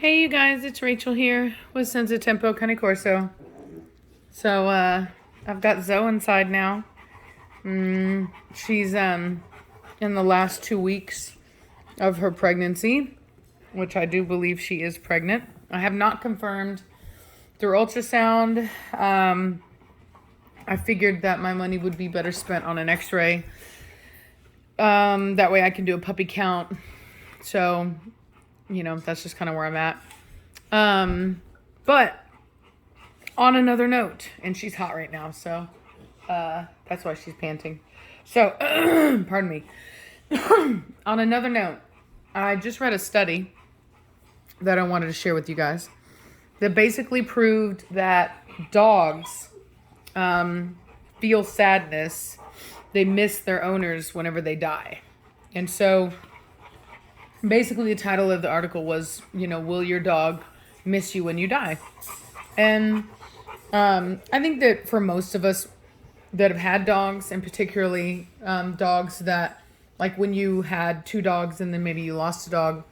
Hey you guys, it's Rachel here with Senza Tempo Cane Corso. So I've got Zoe inside now. She's in the last 2 weeks of her pregnancy, which I do believe she is pregnant. I have not confirmed through ultrasound. I figured that my money would be better spent on an X-ray. That way I can do a puppy count. So, that's just kind of where I'm at. But on another note, and she's hot right now, so that's why she's panting. So, pardon me. On another note, I just read a study that I wanted to share with you guys that basically proved that dogs feel sadness. They miss their owners whenever they die. And so basically the title of the article was, will your dog miss you when you die? And I think that for most of us that have had dogs, and particularly dogs that, like when you had two dogs and then maybe you lost a dog,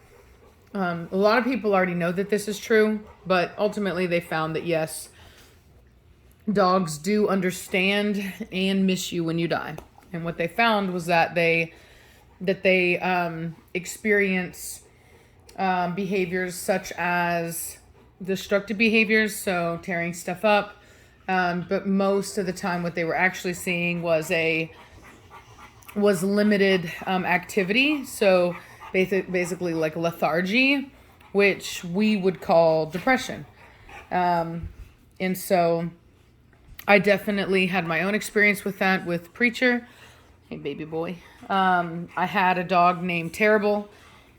a lot of people already know that this is true, but ultimately they found that yes, dogs do understand and miss you when you die. And what they found was that they experience behaviors such as destructive behaviors, so tearing stuff up. But most of the time, what they were actually seeing was limited activity. So basically, like lethargy, which we would call depression. And so I definitely had my own experience with that with Preacher. Hey, baby boy. I had a dog named Terrible,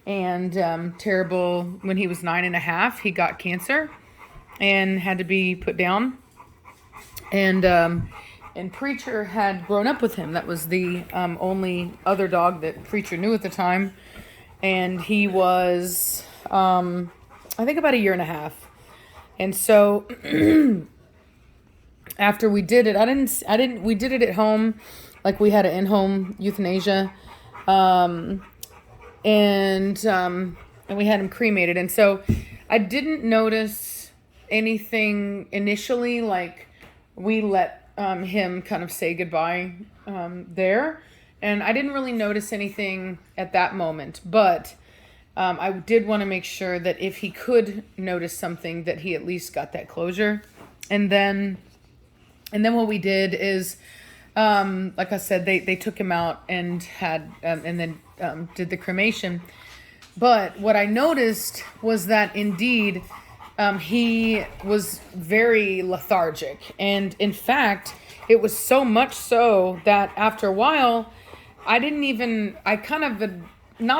and Terrible, when he was 9.5, he got cancer and had to be put down. And Preacher had grown up with him. That was the only other dog that Preacher knew at the time, and he was, I think, about 1.5 years. And so after we did it, we did it at home. Like we had an in-home euthanasia, and we had him cremated. And so I didn't notice anything initially. Like we let him kind of say goodbye there, and I didn't really notice anything at that moment. But I did want to make sure that if he could notice something, that he at least got that closure. And then what we did is, like I said, they took him out and then did the cremation. But what I noticed was that indeed he was very lethargic. And in fact, it was so much so that after a while, not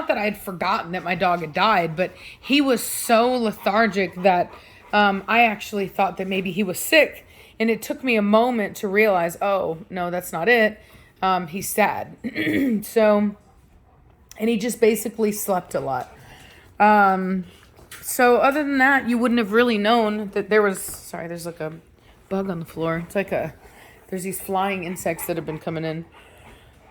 that I had forgotten that my dog had died, but he was so lethargic that I actually thought that maybe he was sick. And it took me a moment to realize, oh, no, that's not it. He's sad. And he just basically slept a lot. So other than that, you wouldn't have really known that there's like a bug on the floor. There's these flying insects that have been coming in.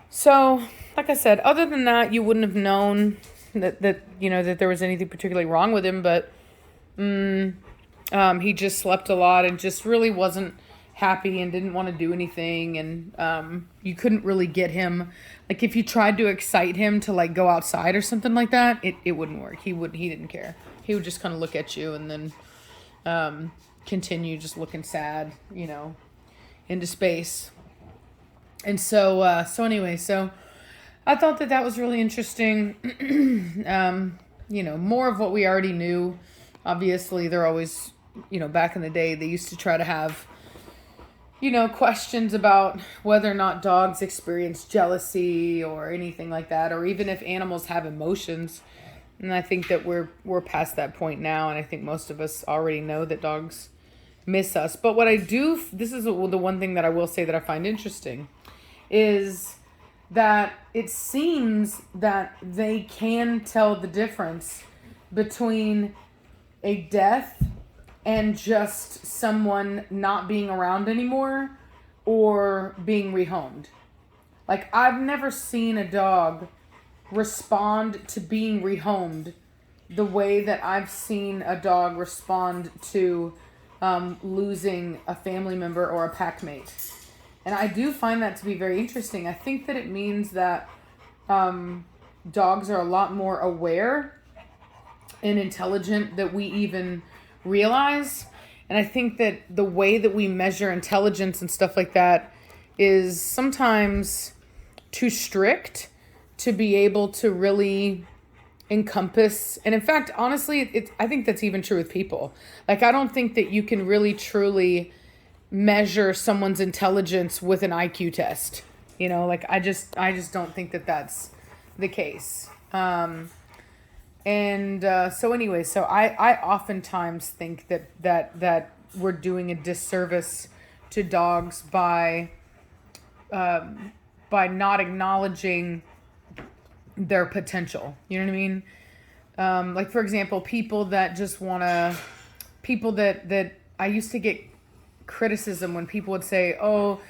So, like I said, other than that, you wouldn't have known that there was anything particularly wrong with him, but he just slept a lot and just really wasn't happy and didn't want to do anything. And you couldn't really get him. Like if you tried to excite him to like go outside or something like that, it wouldn't work. He didn't care. He would just kind of look at you and then continue just looking sad, into space. And so anyway, I thought that was really interesting. More of what we already knew. Obviously, they're always, back in the day, they used to try to have, questions about whether or not dogs experience jealousy or anything like that, or even if animals have emotions. And I think that we're past that point now, and I think most of us already know that dogs miss us. But this is the one thing that I will say that I find interesting, is that it seems that they can tell the difference between a death and just someone not being around anymore or being rehomed. Like, I've never seen a dog respond to being rehomed the way that I've seen a dog respond to losing a family member or a pack mate. And I do find that to be very interesting. I think that it means that dogs are a lot more aware and intelligent than we even realize. And I think that the way that we measure intelligence and stuff like that is sometimes too strict to be able to really encompass. And in fact, honestly, I think that's even true with people. Like, I don't think that you can really truly measure someone's intelligence with an IQ test. You know, like I just don't think that that's the case. So anyway, so I oftentimes think that we're doing a disservice to dogs by not acknowledging their potential. You know what I mean? Like, for example, people that I used to get criticism when people would say, oh,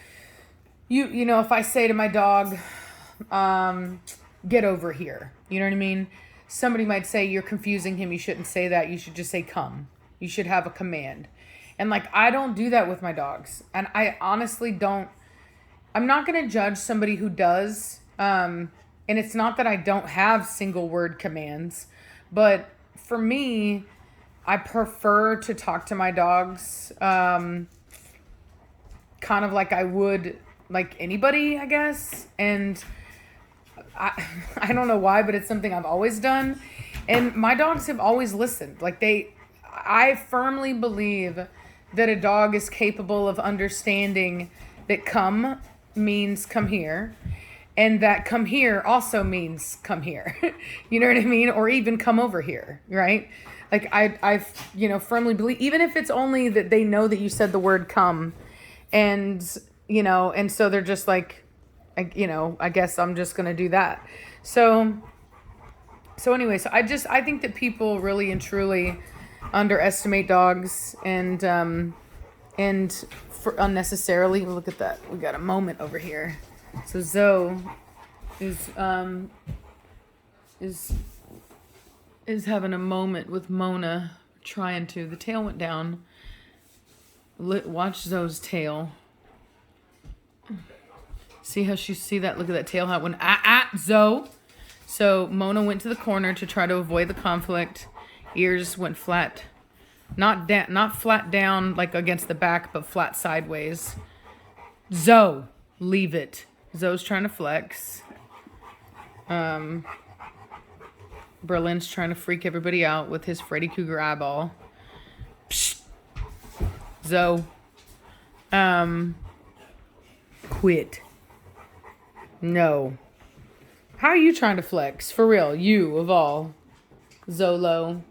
you know, if I say to my dog, get over here, you know what I mean? Somebody might say, you're confusing him. You shouldn't say that. You should just say come. You should have a command. And like, I don't do that with my dogs. And I honestly don't. I'm not going to judge somebody who does. And it's not that I don't have single word commands. But for me, I prefer to talk to my dogs kind of like I would like anybody, I guess. And I don't know why, but it's something I've always done. And my dogs have always listened. Like I firmly believe that a dog is capable of understanding that come means come here. And that come here also means come here. You know what I mean? Or even come over here, right? Like I firmly believe, even if it's only that they know that you said the word come, and, you know, and so they're just like, I guess I'm just going to do that. So anyway, so I think that people really and truly underestimate dogs and for unnecessarily. Look at that. We got a moment over here. So Zoe is having a moment with Mona, the tail went down. Watch Zoe's tail. See that? Look at that tail, how it went, Zoe. So Mona went to the corner to try to avoid the conflict. Ears went flat. Not flat down like against the back, but flat sideways. Zoe, leave it. Zoe's trying to flex. Berlin's trying to freak everybody out with his Freddy Krueger eyeball. Psst. Zoe. Quit. No. How are you trying to flex? For real, you of all. Zolo.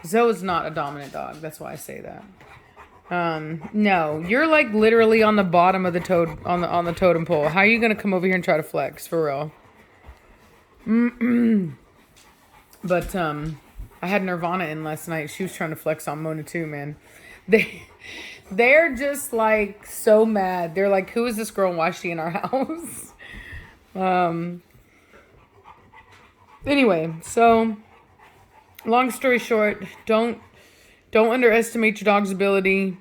Zoe's not a dominant dog. That's why I say that. No, you're like literally on the bottom of the on the totem pole. How are you gonna come over here and try to flex? For real. But I had Nirvana in last night. She was trying to flex on Mona too, man. They're just like so mad. They're like, who is this girl and why is she in our house? Anyway, so long story short, don't underestimate your dog's ability.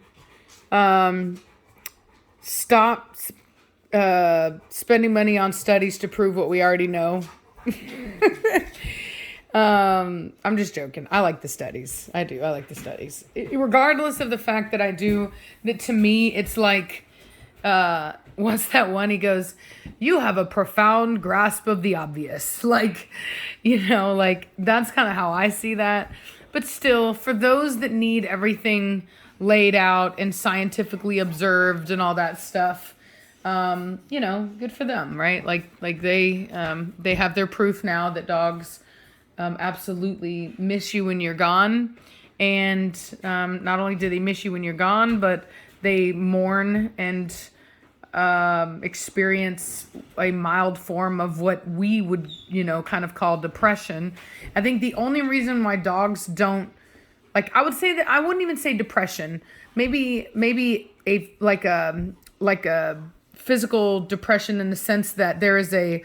Stop spending money on studies to prove what we already know. I'm just joking. I like the studies. I do. I like the studies. Regardless of the fact that I do, that to me, it's like, what's that one? He goes, you have a profound grasp of the obvious. Like, like that's kind of how I see that. But still, for those that need everything laid out and scientifically observed and all that stuff, good for them, right? Like they have their proof now that dogs absolutely miss you when you're gone. And not only do they miss you when you're gone, but they mourn and experience a mild form of what we would, kind of call depression. I think the only reason why dogs don't, like, I would say that I wouldn't even say depression. Maybe a physical depression in the sense that there is a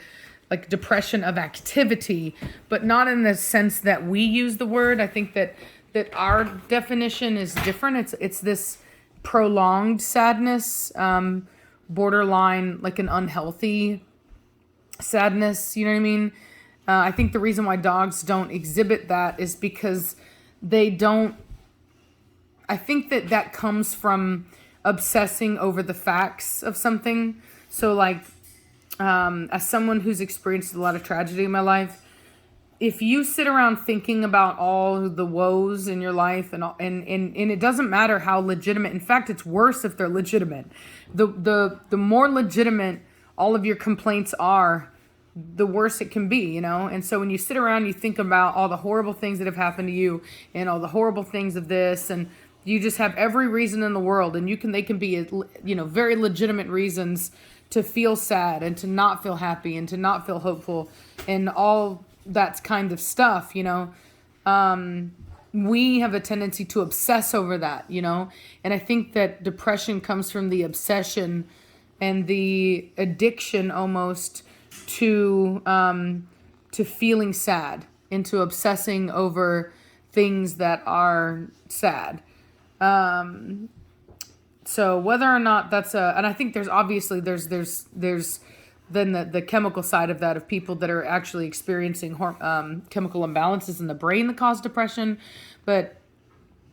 like depression of activity, but not in the sense that we use the word. I think that our definition is different. It's this prolonged sadness, borderline like an unhealthy sadness. You know what I mean? I think the reason why dogs don't exhibit that is because they don't. I think that comes from obsessing over the facts of something. So like, as someone who's experienced a lot of tragedy in my life, if you sit around thinking about all the woes in your life and it doesn't matter how legitimate. In fact, it's worse if they're legitimate. The more legitimate all of your complaints are, the worse it can be, you know? And so when you sit around, you think about all the horrible things that have happened to you and all the horrible things of this, and you just have every reason in the world, and they can be, you know, very legitimate reasons to feel sad and to not feel happy and to not feel hopeful and all that kind of stuff, you know. We have a tendency to obsess over that, you know. And I think that depression comes from the obsession and the addiction almost to feeling sad and to obsessing over things that are sad. So whether or not that's and I think there's obviously there's then the chemical side of that, of people that are actually experiencing chemical imbalances in the brain that cause depression. But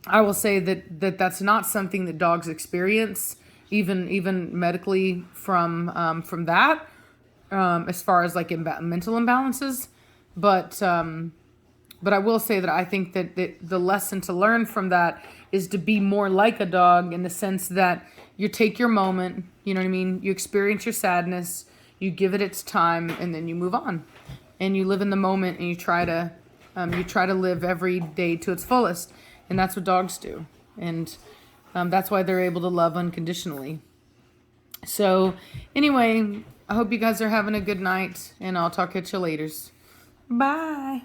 I will say that's not something that dogs experience, even medically from that, as far as like mental imbalances. But I will say that I think that the lesson to learn from that is to be more like a dog, in the sense that you take your moment, you know what I mean? You experience your sadness, you give it its time, and then you move on. And you live in the moment, and you try to live every day to its fullest. And that's what dogs do. And that's why they're able to love unconditionally. So anyway, I hope you guys are having a good night, and I'll talk at you later. Bye.